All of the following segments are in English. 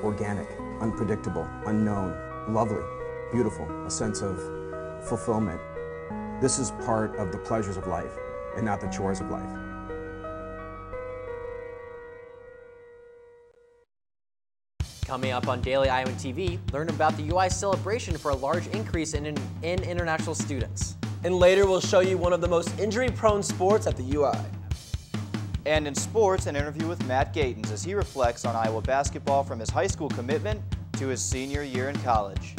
organic, unpredictable, unknown, lovely, beautiful, a sense of fulfillment. This is part of the pleasures of life and not the chores of life. Coming up on Daily Iowan TV, learn about the UI celebration for a large increase in international students. And later we'll show you one of the most injury-prone sports at the UI. And in sports, an interview with Matt Gatens as he reflects on Iowa basketball from his high school commitment to his senior year in college.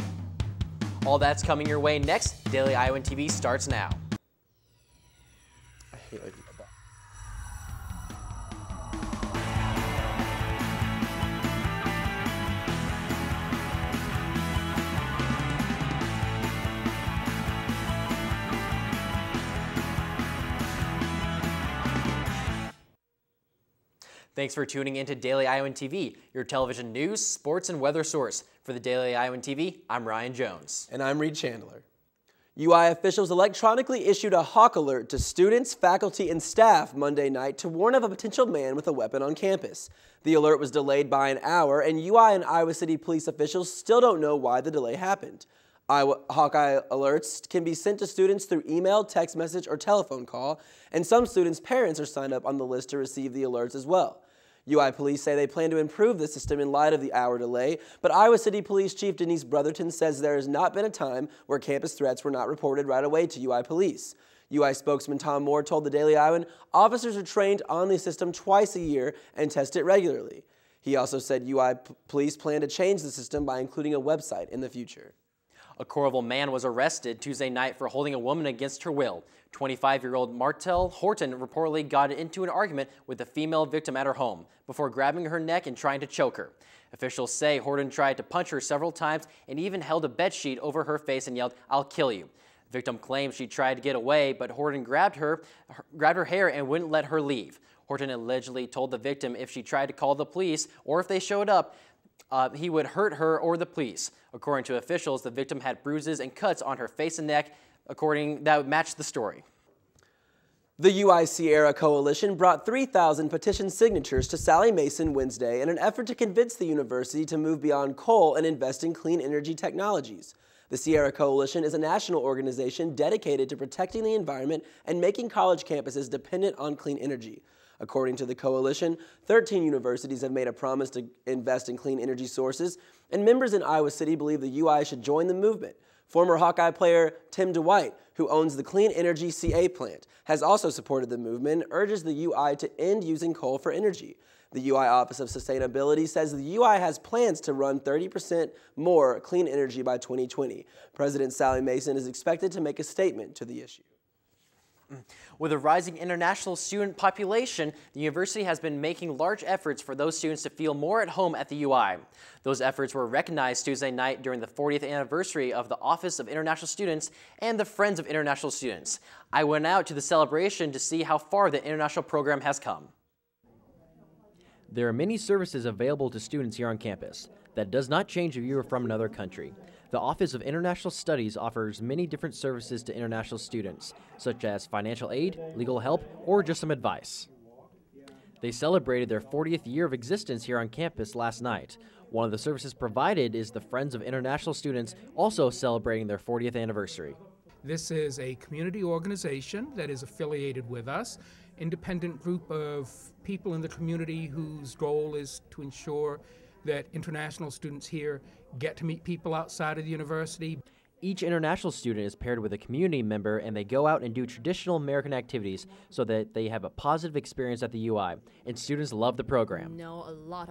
All that's coming your way next. Daily Iowan TV starts now. I hate like that. Thanks for tuning in to Daily Iowan TV, your television news, sports, and weather source. For the Daily Iowan TV, I'm Ryan Jones. And I'm Reed Chandler. UI officials electronically issued a hawk alert to students, faculty, and staff Monday night to warn of a potential man with a weapon on campus. The alert was delayed by an hour, and UI and Iowa City police officials still don't know why the delay happened. Hawkeye alerts can be sent to students through email, text message, or telephone call, and some students' parents are signed up on the list to receive the alerts as well. UI police say they plan to improve the system in light of the hour delay, but Iowa City Police Chief Denise Brotherton says there has not been a time where campus threats were not reported right away to UI police. UI spokesman Tom Moore told the Daily Iowan officers are trained on the system twice a year and test it regularly. He also said UI police plan to change the system by including a website in the future. A Coralville man was arrested Tuesday night for holding a woman against her will. 25-year-old Martell Horton reportedly got into an argument with a female victim at her home before grabbing her neck and trying to choke her. Officials say Horton tried to punch her several times and even held a bedsheet over her face and yelled, "I'll kill you." The victim claims she tried to get away, but Horton grabbed her hair and wouldn't let her leave. Horton allegedly told the victim if she tried to call the police or if they showed up, he would hurt her or the police. According to officials, the victim had bruises and cuts on her face and neck, that matched the story. The UI Sierra Coalition brought 3,000 petition signatures to Sallie Mason Wednesday in an effort to convince the university to move beyond coal and invest in clean energy technologies. The Sierra Coalition is a national organization dedicated to protecting the environment and making college campuses dependent on clean energy. According to the coalition, 13 universities have made a promise to invest in clean energy sources, and members in Iowa City believe the UI should join the movement. Former Hawkeye player Tim DeWhite, who owns the Clean Energy CA plant, has also supported the movement and urges the UI to end using coal for energy. The UI Office of Sustainability says the UI has plans to run 30% more clean energy by 2020. President Sallie Mason is expected to make a statement to the issue. With a rising international student population, the university has been making large efforts for those students to feel more at home at the UI. Those efforts were recognized Tuesday night during the 40th anniversary of the Office of International Students and the Friends of International Students. I went out to the celebration to see how far the international program has come. There are many services available to students here on campus. That does not change if you are from another country. The Office of International Studies offers many different services to international students, such as financial aid, legal help, or just some advice. They celebrated their 40th year of existence here on campus last night. One of the services provided is the Friends of International Students, also celebrating their 40th anniversary. This is a community organization that is affiliated with us, independent group of people in the community whose goal is to ensure that international students here get to meet people outside of the university. Each international student is paired with a community member, and they go out and do traditional American activities so that they have a positive experience at the UI, and students love the program. Know a lot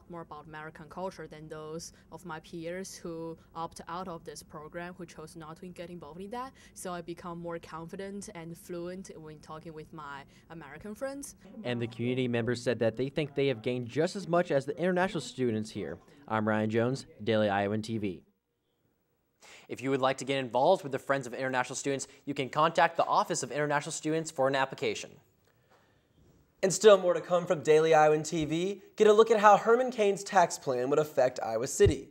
more about American culture than those of my peers who opt out of this program, who chose not to get involved in that. So I become more confident and fluent when talking with my American friends. And the community members said that they think they have gained just as much as the international students here. I'm Ryan Jones, Daily Iowan TV. If you would like to get involved with the Friends of International Students, you can contact the Office of International Students for an application. And still more to come from Daily Iowan TV. Get a look at how Herman Cain's tax plan would affect Iowa City.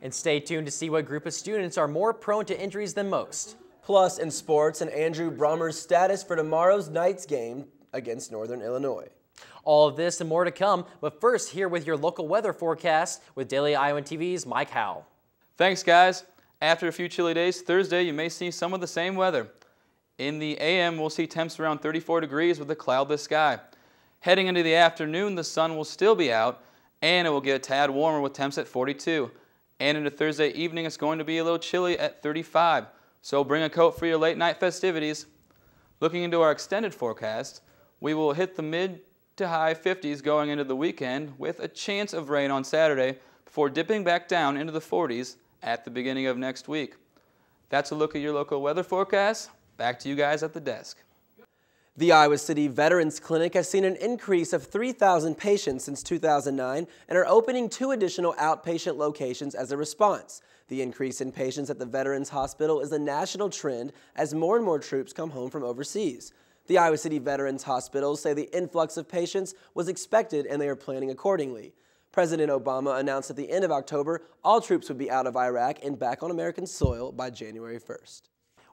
And stay tuned to see what group of students are more prone to injuries than most. Plus, in sports, and Andrew Brommer's status for tomorrow's night's game against Northern Illinois. All of this and more to come, but first, here with your local weather forecast with Daily Iowan TV's Mike Howell. Thanks, guys. After a few chilly days, Thursday you may see some of the same weather. In the AM, we'll see temps around 34 degrees with a cloudless sky. Heading into the afternoon, the sun will still be out, and it will get a tad warmer with temps at 42. And into Thursday evening, it's going to be a little chilly at 35, so bring a coat for your late night festivities. Looking into our extended forecast, we will hit the mid to high 50s going into the weekend with a chance of rain on Saturday before dipping back down into the 40s at the beginning of next week. That's a look at your local weather forecast. Back to you guys at the desk. The Iowa City Veterans Clinic has seen an increase of 3,000 patients since 2009 and are opening 2 additional outpatient locations as a response. The increase in patients at the Veterans Hospital is a national trend as more and more troops come home from overseas. The Iowa City Veterans Hospitals say the influx of patients was expected and they are planning accordingly. President Obama announced at the end of October all troops would be out of Iraq and back on American soil by January 1st.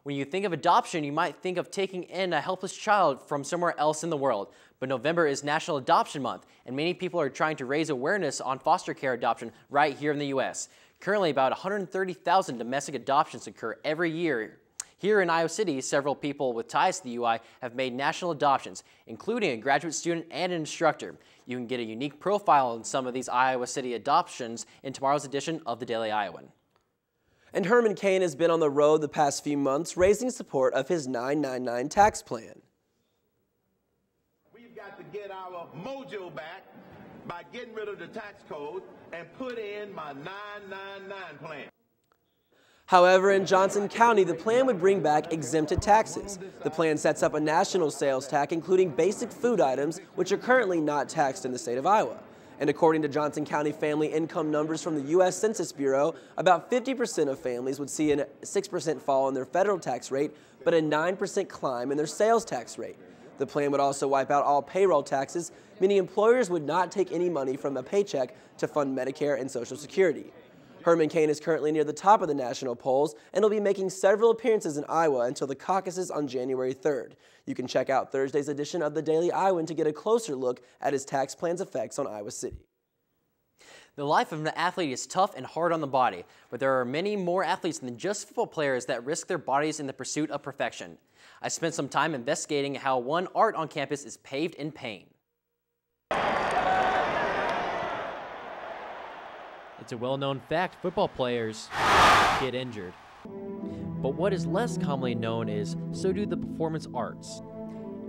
When you think of adoption, you might think of taking in a helpless child from somewhere else in the world. But November is National Adoption Month, and many people are trying to raise awareness on foster care adoption right here in the U.S. Currently, about 130,000 domestic adoptions occur every year. Here in Iowa City, several people with ties to the UI have made national adoptions, including a graduate student and an instructor. You can get a unique profile on some of these Iowa City adoptions in tomorrow's edition of the Daily Iowan. And Herman Cain has been on the road the past few months raising support of his 999 tax plan. We've got to get our mojo back by getting rid of the tax code and put in my 999 plan. However, in Johnson County, the plan would bring back exempted taxes. The plan sets up a national sales tax, including basic food items, which are currently not taxed in the state of Iowa. And according to Johnson County family income numbers from the U.S. Census Bureau, about 50% of families would see a 6% fall in their federal tax rate, but a 9% climb in their sales tax rate. The plan would also wipe out all payroll taxes, meaning employers would not take any money from a paycheck to fund Medicare and Social Security. Herman Cain is currently near the top of the national polls and will be making several appearances in Iowa until the caucuses on January 3rd. You can check out Thursday's edition of the Daily Iowan to get a closer look at his tax plan's effects on Iowa City. The life of an athlete is tough and hard on the body, but there are many more athletes than just football players that risk their bodies in the pursuit of perfection. I spent some time investigating how one art on campus is paved in pain. It's a well-known fact football players get injured. But what is less commonly known is, so do the performance arts.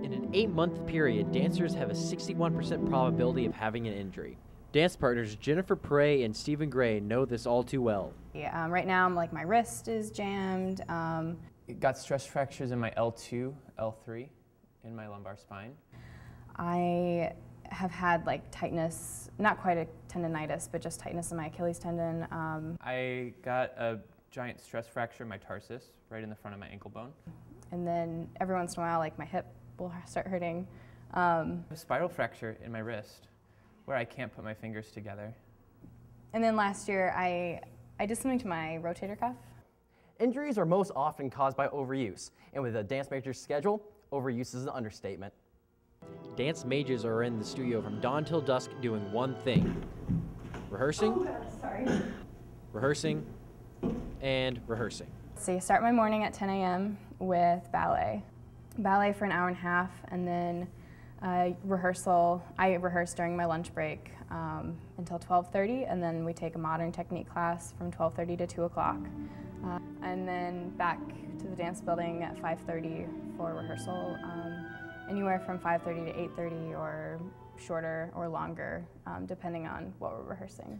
In an 8-month period, dancers have a 61% probability of having an injury. Dance partners Jennifer Prey and Stephen Gray know this all too well. Yeah, right now, my wrist is jammed. Got stress fractures in my L2, L3, in my lumbar spine. I have had tightness, not quite a tendonitis, but just tightness in my Achilles tendon. I got a giant stress fracture in my tarsus, right in the front of my ankle bone. And then every once in a while, my hip will start hurting. A spiral fracture in my wrist, where I can't put my fingers together. And then last year, I did something to my rotator cuff. Injuries are most often caused by overuse, and with a dance major's schedule, overuse is an understatement. Dance majors are in the studio from dawn till dusk doing one thing: rehearsing, rehearsing, and rehearsing. So you start my morning at 10 a.m. with ballet. Ballet for an hour and a half, and then rehearsal. I rehearse during my lunch break until 12:30, and then we take a modern technique class from 12:30 to 2 o'clock. And then back to the dance building at 5:30 for rehearsal, anywhere from 5:30 to 8:30 or shorter or longer, depending on what we're rehearsing.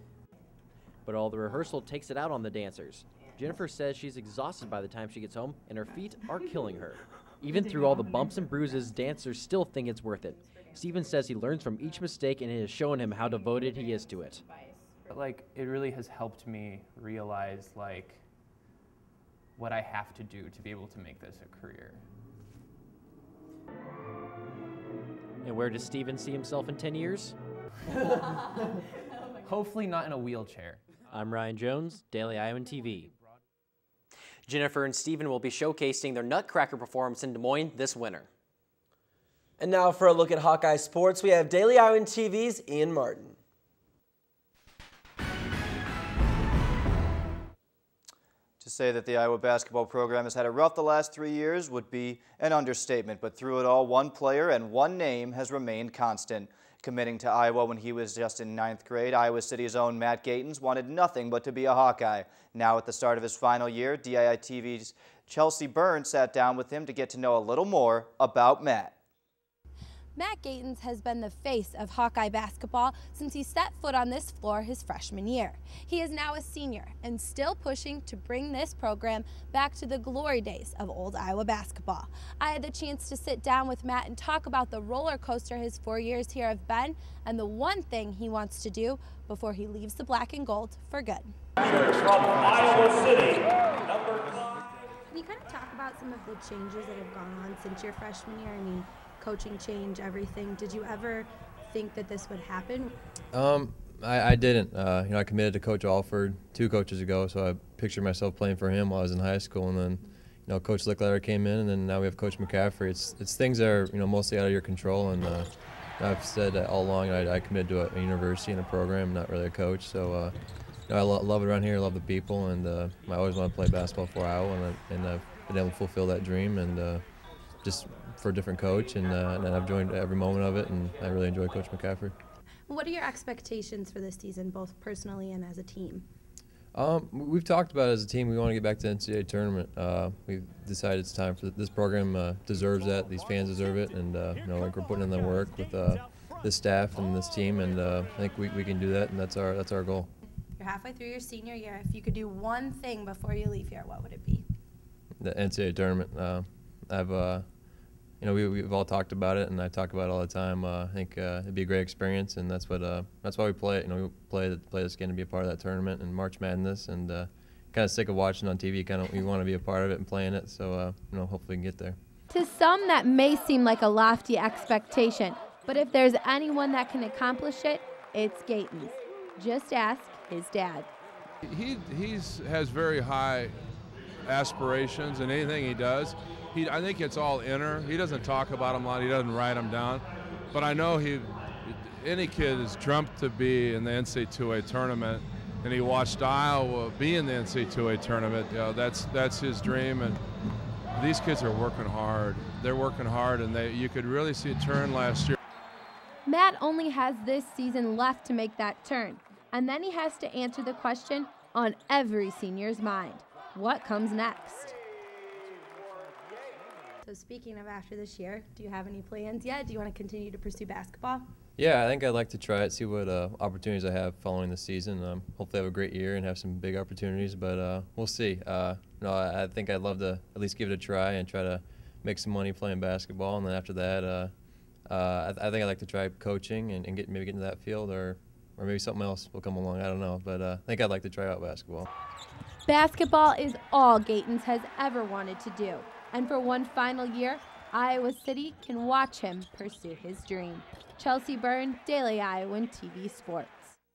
But all the rehearsal takes it out on the dancers. Jennifer says she's exhausted by the time she gets home, and her feet are killing her. Even through all the bumps and bruises, dancers still think it's worth it. Steven says he learns from each mistake, and it has shown him how devoted he is to it. It really has helped me realize, what I have to do to be able to make this a career. And where does Steven see himself in 10 years? Hopefully not in a wheelchair. I'm Ryan Jones, Daily Iowan TV. Jennifer and Steven will be showcasing their Nutcracker performance in Des Moines this winter. And now for a look at Hawkeye sports, we have Daily Iowan TV's Ian Martin. To say that the Iowa basketball program has had it rough the last 3 years would be an understatement, but through it all, one player and one name has remained constant. Committing to Iowa when he was just in 9th grade, Iowa City's own Matt Gatens wanted nothing but to be a Hawkeye. Now at the start of his final year, DII TV's Chelsea Byrne sat down with him to get to know a little more about Matt. Matt Gatens has been the face of Hawkeye basketball since he set foot on this floor his freshman year. He is now a senior and still pushing to bring this program back to the glory days of old Iowa basketball. I had the chance to sit down with Matt and talk about the roller coaster his 4 years here have been and the one thing he wants to do before he leaves the black and gold for good. From Iowa City, number 5. Can you kind of talk about some of the changes that have gone on since your freshman year? I mean, coaching change, everything. Did you ever think that this would happen? I didn't. I committed to Coach Alford 2 coaches ago, so I pictured myself playing for him while I was in high school, and then, Coach Lickletter came in, and then now we have Coach McCaffrey. It's things that are, mostly out of your control, and I've said that all along. I committed to a university and a program, not really a coach. So, I love it around here. I love the people, and I always want to play basketball for Iowa, and I've been able to fulfill that dream, and just for a different coach, and I've enjoyed every moment of it, and I really enjoy Coach McCaffrey. What are your expectations for this season, both personally and as a team? We've talked about it as a team. We want to get back to the NCAA tournament. We've decided it's time for this program deserves that. These fans deserve it, and we're putting in the work with this staff and this team, and I think we can do that, and that's our goal. You're halfway through your senior year. If you could do one thing before you leave here, what would it be? The NCAA tournament. We've all talked about it, and I talk about it all the time. I think it'd be a great experience, and that's why we play it. We play this game to be a part of that tournament and March Madness, and kind of sick of watching on TV. We want to be a part of it and playing it. So hopefully we can get there. To some, that may seem like a lofty expectation, but if there's anyone that can accomplish it, it's Gatens. Just ask his dad. He has very high aspirations in anything he does. I think it's all inner. He doesn't talk about them a lot. He doesn't write them down. But I know any kid is dreamt to be in the NCAA tournament, and he watched Iowa be in the NCAA tournament. That's his dream. And these kids are working hard. They're working hard, and you could really see a turn last year. Matt only has this season left to make that turn, and then he has to answer the question on every senior's mind: what comes next? So speaking of after this year, do you have any plans yet? Do you want to continue to pursue basketball? Yeah, I think I'd like to try it, see what opportunities I have following the season. Hopefully have a great year and have some big opportunities, but we'll see. I think I'd love to at least give it a try and try to make some money playing basketball, and then after that, I think I'd like to try coaching and maybe get into that field, or maybe something else will come along. I don't know, but I think I'd like to try out basketball. Basketball is all Gatens has ever wanted to do. And for one final year, Iowa City can watch him pursue his dream. Chelsea Byrne, Daily Iowan TV Sports.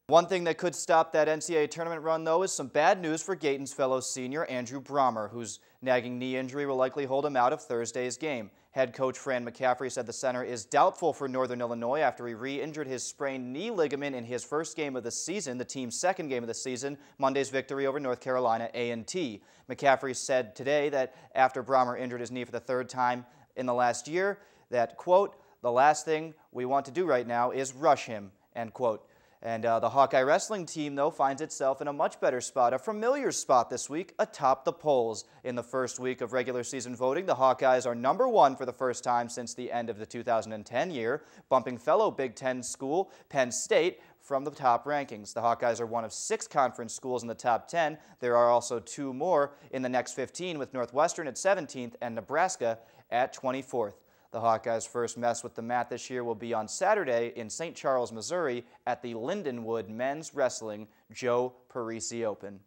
One thing that could stop that NCAA tournament run, though, is some bad news for Gatens' fellow senior Andrew Brommer, whose nagging knee injury will likely hold him out of Thursday's game. Head coach Fran McCaffrey said the center is doubtful for Northern Illinois after he re-injured his sprained knee ligament in his first game of the season, the team's second game of the season, Monday's victory over North Carolina A&T. McCaffrey said today that after Brommer injured his knee for the 3rd time in the last year, that, quote, "the last thing we want to do right now is rush him," end quote. And the Hawkeye wrestling team, though, finds itself in a much better spot, a familiar spot this week, atop the polls. In the first week of regular season voting, the Hawkeyes are #1 for the first time since the end of the 2010 year, bumping fellow Big Ten school Penn State from the top rankings. The Hawkeyes are one of 6 conference schools in the top 10. There are also 2 more in the next 15, with Northwestern at 17th and Nebraska at 24th. The Hawkeyes' first mess with the mat this year will be on Saturday in St. Charles, Missouri at the Lindenwood Men's Wrestling Joe Parisi Open.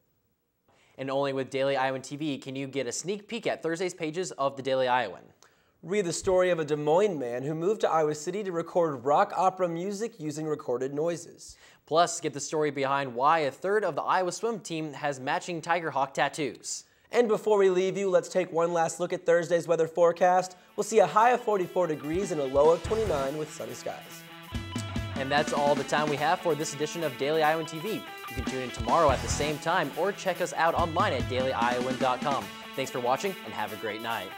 And only with Daily Iowan TV can you get a sneak peek at Thursday's pages of the Daily Iowan. Read the story of a Des Moines man who moved to Iowa City to record rock opera music using recorded noises. Plus, get the story behind why a third of the Iowa swim team has matching Tiger Hawk tattoos. And before we leave you, let's take one last look at Thursday's weather forecast. We'll see a high of 44 degrees and a low of 29 with sunny skies. And that's all the time we have for this edition of Daily Iowan TV. You can tune in tomorrow at the same time or check us out online at dailyiowan.com. Thanks for watching and have a great night.